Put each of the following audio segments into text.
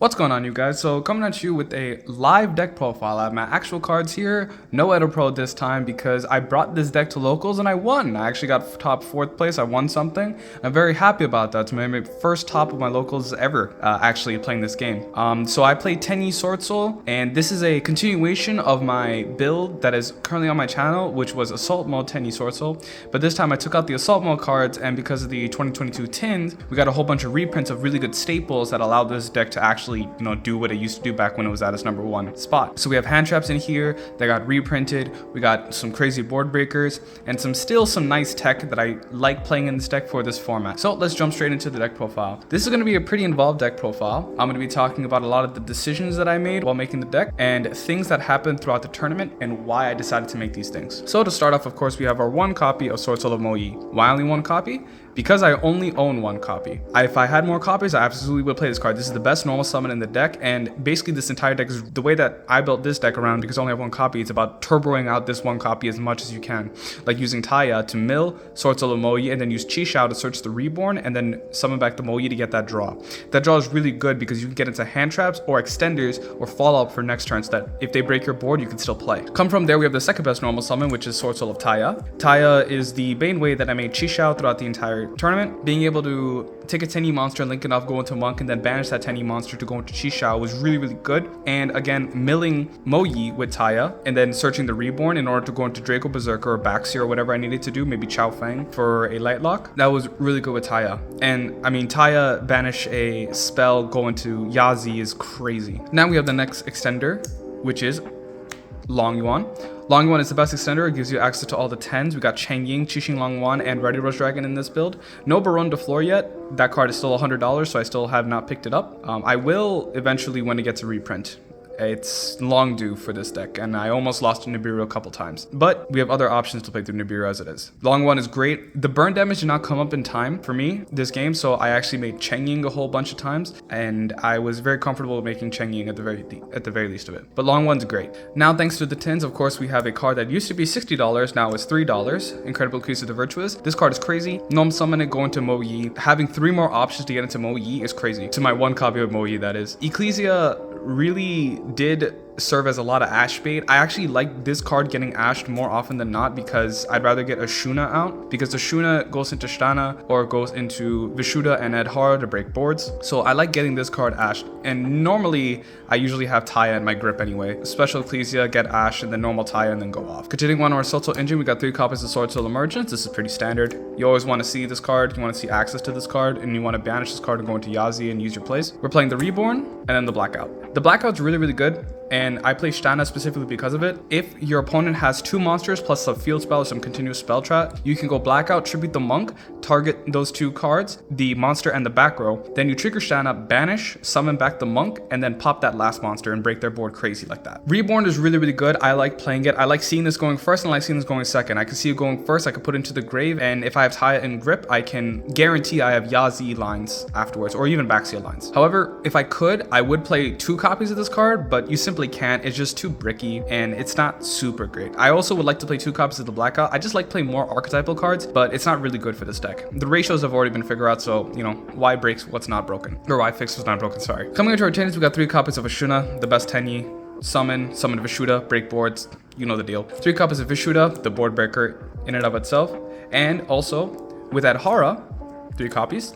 What's going on, you guys? So coming at you with a live deck profile. I have my actual cards here, no Edo Pro this time because I brought this deck to locals and I won. I actually got top 4th place. I won something. I'm very happy about that. It's my first top of my locals ever actually playing this game. So I played Tenyi Swordsoul, and this is a continuation of my build that is currently on my channel, which was Assault Mode Tenyi Swordsoul. But this time I took out the Assault Mode cards, and because of the 2022 tins, we got a whole bunch of reprints of really good staples that allowed this deck to actually do what it used to do back when it was at its #1 spot. So we have hand traps in here that got reprinted. We got some crazy board breakers and some nice tech that I like playing in this deck for this format. So let's jump straight into the deck profile. This is going to be a pretty involved deck profile. I'm going to be talking about a lot of the decisions that I made while making the deck and things that happened throughout the tournament and why I decided to make these things. So to start off, of course, we have our 1 copy of Swordsoul of Mo-Yi. Why only 1 copy? Because I only own 1 copy. If I had more copies, I absolutely would play this card. This is the best normal summon in the deck, and basically this entire deck is the way that I built this deck around. Because I only have 1 copy, it's about turboing out this 1 copy as much as you can. Like using Taya to mill Swordsoul of Mo-Yi, and then use Chi-Shao to search the Reborn, and then summon back the Mo-Yi to get that draw. That draw is really good because you can get into hand traps or extenders or follow-up for next turn, so that if they break your board, you can still play. Come from there, we have the second best normal summon, which is Swordsoul of Taya. Taya is the main way that I made Chi-Shao throughout the entire tournament. Being able to take a Tenyi monster, link it off, go into Monk, and then banish that Tenyi monster to go into Chi-Shao was really good. And again, milling Mo-Yi with Taya and then searching the Reborn in order to go into Draco Berserker or Baxi or whatever I needed to do, maybe Chao Fang for a light lock. That was really good with Taya. And I mean, Taya banish a spell, go into Yazi is crazy. Now we have the next extender, which is Long Yuan. Long Yuan is the best extender. It gives you access to all the 10s. We got Chang Ying, Qixing Long Yuan, and Ready Rush Dragon in this build. No Baron de Fleur yet. That card is still $100, so I still have not picked it up. I will eventually when it gets a reprint. It's long due for this deck, and I almost lost to Nibiru a couple times. But we have other options to play through Nibiru as it is. Long One is great. The burn damage did not come up in time for me this game, so I actually made Cheng Ying a whole bunch of times, and I was very comfortable with making Cheng Ying at the very least of it. But Long One's great. Now, thanks to the tins, of course, we have a card that used to be $60, now it's $3. Incredible Crease of the Virtuous. This card is crazy. Norm summon it, go into Mo-Yi. Having 3 more options to get into Mo-Yi is crazy. To my 1 copy of Mo-Yi, that is. Ecclesia really did serve as a lot of ash bait. I actually like this card getting ashed more often than not because I'd rather get a Shuna out, because the Shuna goes into Shtana or goes into Vishuddha and Adhara to break boards. So I like getting this card ashed, and normally I usually have Taya in my grip anyway. Special Ecclesia, get ashed, and then normal Taya, and then go off. Continuing on our Swordsoul engine, we got 3 copies of Swordsoul Emergence. This is pretty standard. You always want to see this card, you want to see access to this card, and you want to banish this card and go into Yazi and use your plays. We're playing the Reborn and then the Blackout. The Blackout's really good, and I play Shtana specifically because of it. If your opponent has 2 monsters plus a field spell or some continuous spell trap, you can go Blackout, tribute the Monk, target those 2 cards, the monster and the back row. Then you trigger Shtana, banish, summon back the Monk, and then pop that last monster and break their board crazy like that. Reborn is really good. I like playing it. I like seeing this going first, and I like seeing this going second. I can see it going first, I can put it into the grave, and if I have Taya in grip, I can guarantee I have Yazi lines afterwards, or even Baxia lines. However, if I could, I would play 2 copies of this card, but you simply can't. It's just too bricky and it's not super great. I also would like to play 2 copies of the Blackout. I just like playing more archetypal cards, but it's not really good for this deck. The ratios have already been figured out, so why break what's not broken, or why fix what's not broken, sorry. Coming into our tins, we got 3 copies of Ashuna, the best Tenyi. Summon Vishuddha, break boards, you know the deal. 3 copies of Vishuddha, the board breaker in and of itself, and also with Adhara, 3 copies.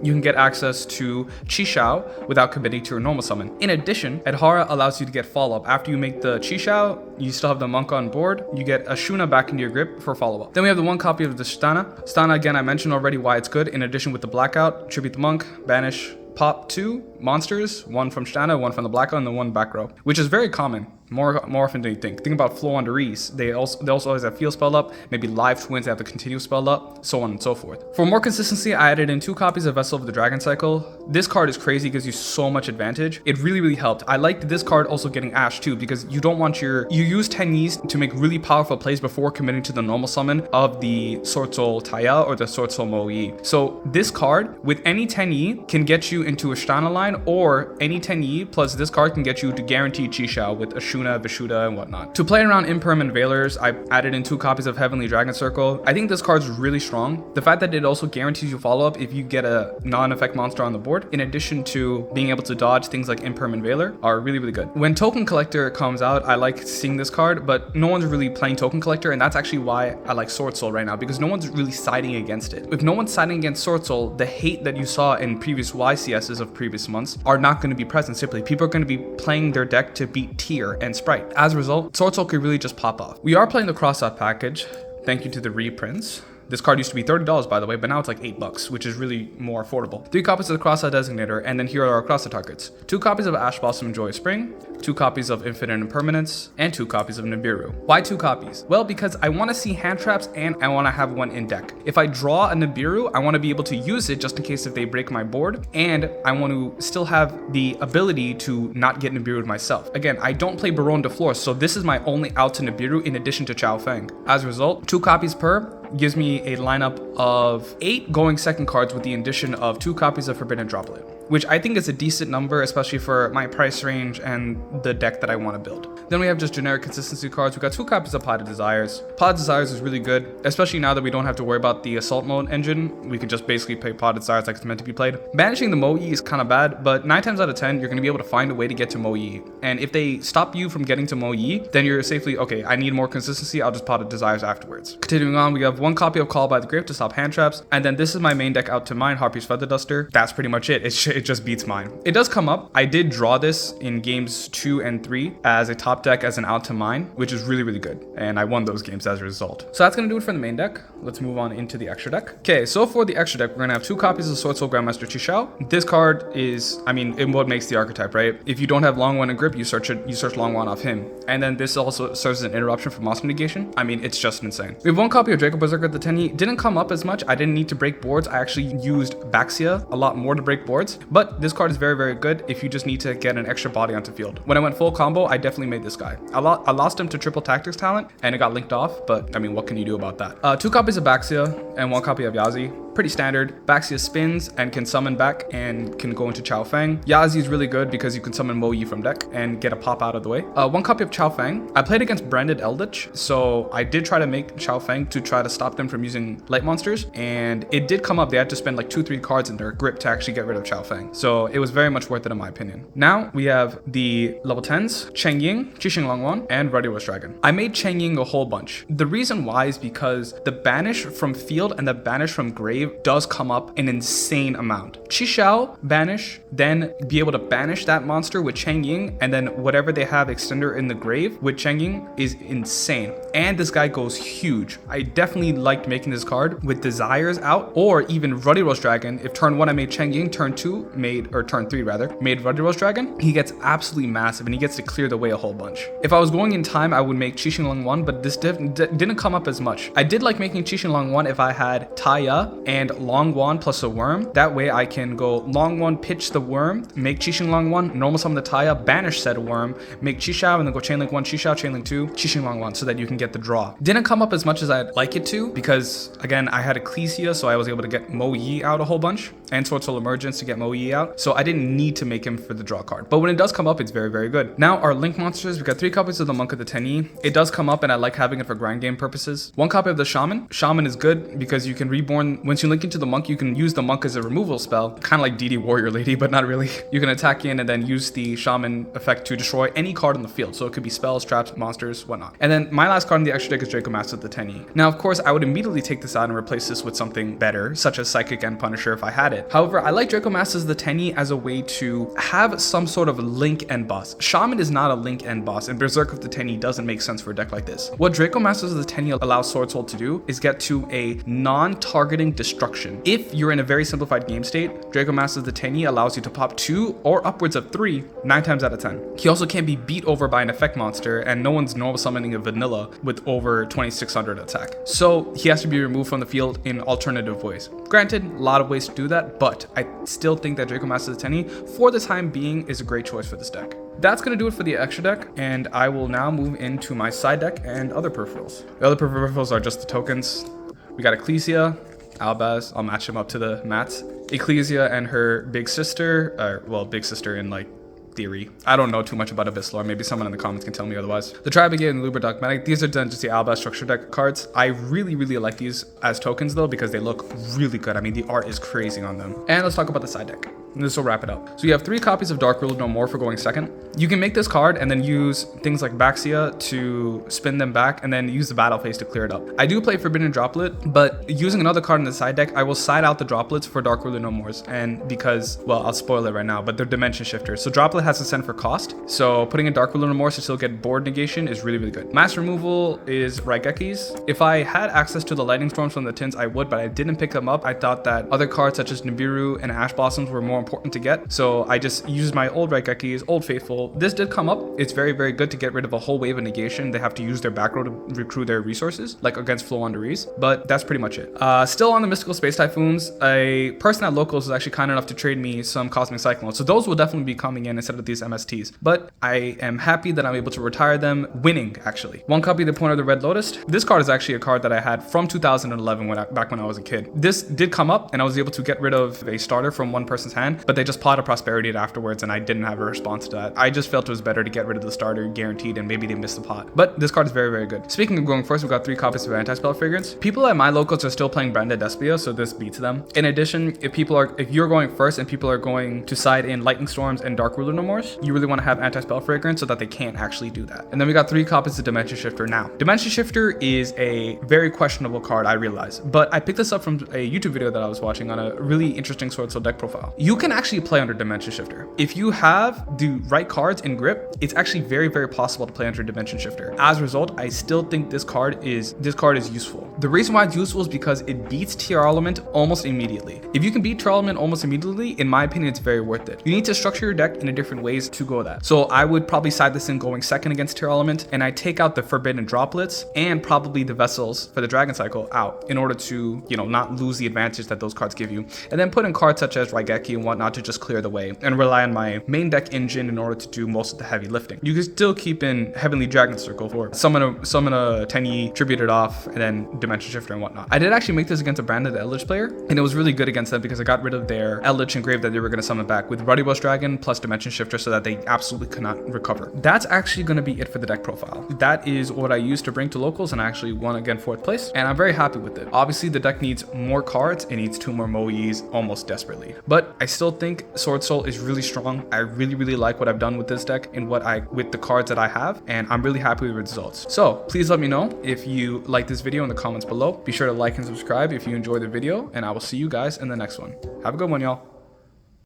You can get access to Chi-Shao without committing to your normal summon. In addition, Adhara allows you to get follow-up. After you make the Chi-Shao, you still have the Monk on board. You get a Shuna back into your grip for follow-up. Then we have the 1 copy of the Shtana. Shtana, again, I mentioned already why it's good. In addition, with the Blackout, tribute the Monk, banish, pop 2 monsters, 1 from Shtana, 1 from the Blackout, and then 1 back row, which is very common. More often than you think. Think about Flow on Reese. They also always have field spell up, maybe live twins, they have the continuous spell up, so on and so forth. For more consistency, I added in 2 copies of Vessel of the Dragon Cycle. This card is crazy, gives you so much advantage. It really helped. I liked this card also getting Ash too, because you don't want you use Tenyis to make really powerful plays before committing to the normal summon of the Swordsoul Taya or the Swordsoul Mo-Yi. So this card with any Tenyi can get you into a Shtana line 9, or any Tenyi plus this card can get you to guaranteed Chixiao with Ashuna, Vishuda, and whatnot. To play around Imperm and Veilers, I added in 2 copies of Heavenly Dragon Circle. I think this card's really strong. The fact that it also guarantees you follow-up if you get a non-effect monster on the board, in addition to being able to dodge things like Imperm and Veiler, are really, really good. When Token Collector comes out, I like seeing this card, but no one's really playing Token Collector, and that's actually why I like Swordsoul right now, because no one's really siding against it. If no one's siding against Swordsoul, the hate that you saw in previous YCSs of previous months are not going to be present. Simply, people are going to be playing their deck to beat Tier and Sprite. As a result, Swordsoul could really just pop off. We are playing the cross-out package. Thank you to the reprints. This card used to be $30, by the way, but now it's like $8, which is really more affordable. 3 copies of the Cross-Out Designator, and then here are our Cross-Out targets. 2 copies of Ash Blossom Joy of Spring, 2 copies of Infinite Impermanence, and 2 copies of Nibiru. Why 2 copies? Well, because I want to see hand traps and I want to have one in deck. If I draw a Nibiru, I want to be able to use it just in case if they break my board, and I want to still have the ability to not get Nibiru'd myself. Again, I don't play Baronne de Flor, so this is my only out to Nibiru in addition to Chao Feng. As a result, 2 copies per gives me a lineup of 8 going second cards with the addition of 2 copies of Forbidden Droplet, which I think is a decent number, especially for my price range and the deck that I want to build. Then we have just generic consistency cards. We got 2 copies of Pot of Desires. Pot of Desires is really good, especially now that we don't have to worry about the Assault Mode engine. We can just basically play Pot of Desires like it's meant to be played. Banishing the Mo-Yi is kind of bad, but 9 times out of 10, you're going to be able to find a way to get to Mo-Yi. And if they stop you from getting to Mo-Yi, then you're safely, okay, I need more consistency, I'll just Pot of Desires afterwards. Continuing on, we have 1 copy of Call by the Grave to stop hand traps, and then this is my main deck out to mine, Harpy's Feather Duster. That's pretty much it. It just beats mine. It does come up. I did draw this in games 2 and 3 as a top deck as an out to mine, which is really, really good. And I won those games as a result. So that's going to do it for the main deck. Let's move on into the extra deck. Okay, so for the extra deck, we're going to have 2 copies of Swordsoul Grandmaster Chixiao. This card is, I mean, in what makes the archetype, right? If you don't have Long One and Grip, you search Long One off him. And then this also serves as an interruption for monster negation. I mean, it's just insane. We have 1 copy of Draco Berserker the Tenyi. Didn't come up as much. I didn't need to break boards. I actually used Baxia a lot more to break boards, but this card is very, very good if you just need to get an extra body onto field. When I went full combo, I definitely made this guy. I lost him to triple tactics talent and it got linked off, but I mean, what can you do about that? 2 copies of Baxia and 1 copy of Yazi. Pretty standard. Baxia spins and can summon back and can go into Chao Feng. Yazi is really good because you can summon Mo-Yi from deck and get a pop out of the way. 1 copy of Chao Feng. I played against Branded Eldritch, so I did try to make Chao Feng to try to stop them from using light monsters, and it did come up. They had to spend like 2-3 cards in their grip to actually get rid of Chao Feng, so it was very much worth it in my opinion. Now we have the level 10s, Cheng Ying, Qixing Longwan, and Ruddy Rose Dragon. I made Cheng Ying a whole bunch. The reason why is because the banish from field and the banish from grave does come up an insane amount. Chixiao banish, then be able to banish that monster with Cheng Ying, and then whatever they have extender in the grave with Cheng Ying is insane. And this guy goes huge. I definitely liked making this card with Desires out, or even Ruddy Rose Dragon. If turn 1 I made Cheng Ying, turn 2 made, or turn 3 rather, made Ruddy Rose Dragon, he gets absolutely massive and he gets to clear the way a whole bunch. If I was going in time, I would make Qixing Longwan, but this didn't come up as much. I did like making Qixing Longwan if I had Taya and Long Wan plus a worm. That way I can go Long Wan, pitch the worm, make Qixing Longwan, normal summon the Taya, banish said worm, make Chixiao, and then go Chainlink 1 Chixiao, Chainlink 2, Qixing Longwan, so that you can get the draw. Didn't come up as much as I'd like it to, because again, I had Ecclesia, so I was able to get Mo-Yi out a whole bunch, and Swordsoul Emergence to get Mo-Yi out, so I didn't need to make him for the draw card. But when it does come up, it's very, very good. Now our link monsters, we got 3 copies of the Monk of the Tenyi. It does come up and I like having it for grind game purposes. 1 copy of the Shaman. Shaman is good because you can reborn, once you link into the Monk, you can use the Monk as a removal spell, kind of like DD Warrior Lady, but not really. You can attack in and then use the Shaman effect to destroy any card on the field. So it could be spells, traps, monsters, whatnot. And then my last card in the extra deck is Draco Master of the Tenyi. Now, of course, I would immediately take this out and replace this with something better, such as Psychic and Punisher if I had it. However, I like Draco Masters of the Tenyi as a way to have some sort of link end boss. Shaman is not a link end boss, and Berserk of the Tenyi doesn't make sense for a deck like this. What Draco Masters of the Tenyi allows Swordsoul to do is get to a non-targeting destruction. If you're in a very simplified game state, Draco Masters of the Tenyi allows you to pop 2 or upwards of 3 9 times out of 10. He also can't be beat over by an effect monster, and no one's normal summoning a vanilla with over 2600 attack. So he has to be removed from the field in alternative ways. Granted, a lot of ways to do that, but I still think that Draco Master of the Tenyi, for the time being, is a great choice for this deck. That's going to do it for the extra deck, and I will now move into my side deck and other peripherals. The other peripherals are just the tokens. We got Ecclesia, Albaz, I'll match him up to the mats, Ecclesia and her big sister, well, big sister in like theory. I don't know too much about Abyss lore. Maybe someone in the comments can tell me otherwise. The Tribe Again and Luber Dogmatic. These are done just the Albaz structure deck cards. I really like these as tokens though, because they look really good. I mean, the art is crazy on them. And let's talk about the side deck. This will wrap it up. So you have 3 copies of Dark Ruler No More for going second. You can make this card and then use things like Baxia to spin them back and then use the battle phase to clear it up. I do play Forbidden Droplet, but using another card in the side deck, I will side out the droplets for Dark Ruler No Mores. And because, well, I'll spoil it right now, but they're dimension shifters. So Droplet has to send for cost. So putting in Dark Ruler No Mores to still get board negation is really good. Mass removal is Raigekis. If I had access to the Lightning Storms from the tins, I would, but I didn't pick them up. I thought that other cards such as Nibiru and Ash Blossoms were more important to get. So I just used my old Raigekis, Old Faithful. This did come up. It's very good to get rid of a whole wave of negation. They have to use their back row to recruit their resources, like against Flow Underease. But that's pretty much it. Still on the Mystical Space Typhoons, a person at Locals is actually kind enough to trade me some Cosmic Cyclones. So those will definitely be coming in instead of these MSTs. But I am happy that I'm able to retire them, winning actually. 1 copy of the Point of the Red Lotus. This card is actually a card that I had from 2011 back when I was a kid. This did come up and I was able to get rid of a starter from one person's hand, but they just plotted Prosperity it afterwards and I didn't have a response to that. I just felt it was better to get rid of the starter guaranteed and maybe they missed the pot. But this card is very good. Speaking of going first, we got 3 copies of Anti-Spell Fragrance. People at my Locals are still playing Branded Despia, so this beats them. In addition, if you're going first and people are going to side in Lightning Storms and Dark Ruler No Mores, you really want to have Anti-Spell Fragrance so that they can't actually do that. And then we got 3 copies of Dimension Shifter. Now, Dimension Shifter is a very questionable card, I realize, but I picked this up from a YouTube video that I was watching on a really interesting Swordsoul deck profile. You can actually play under Dimension Shifter. If you have the right cards in grip, it's actually very possible to play under Dimension Shifter. As a result, I still think this card is useful. The reason why it's useful is because it beats Tier Element almost immediately. If you can beat Tier Element almost immediately, in my opinion, it's very worth it. You need to structure your deck in a different ways to go that. So I would probably side this in going second against Tier Element, and I take out the Forbidden Droplets and probably the Vessels for the Dragon Cycle out in order to, not lose the advantage that those cards give you. And then put in cards such as Raigeki and whatnot to just clear the way and rely on my main deck engine in order to do most of the heavy lifting. You can still keep in Heavenly Dragon Circle for summon a Tenyi, tribute it off, and then Dimension Shifter and whatnot. I did actually make this against a Branded Eldritch player, and it was really good against them because I got rid of their Eldritch Engrave that they were going to summon back with Ruddy Bush Dragon plus Dimension Shifter so that they absolutely could not recover. That's actually going to be it for the deck profile. That is what I used to bring to Locals, and I actually won again 4th place, and I'm very happy with it. Obviously, the deck needs more cards. It needs 2 more Moes almost desperately, but I still think Swordsoul is really strong. I really like what I've done with this deck and with the cards that I have, and I'm really happy with the results. So please let me know if you like this video in the comments below. Be sure to like and subscribe if you enjoyed the video, and I will see you guys in the next one. Have a good one, y'all.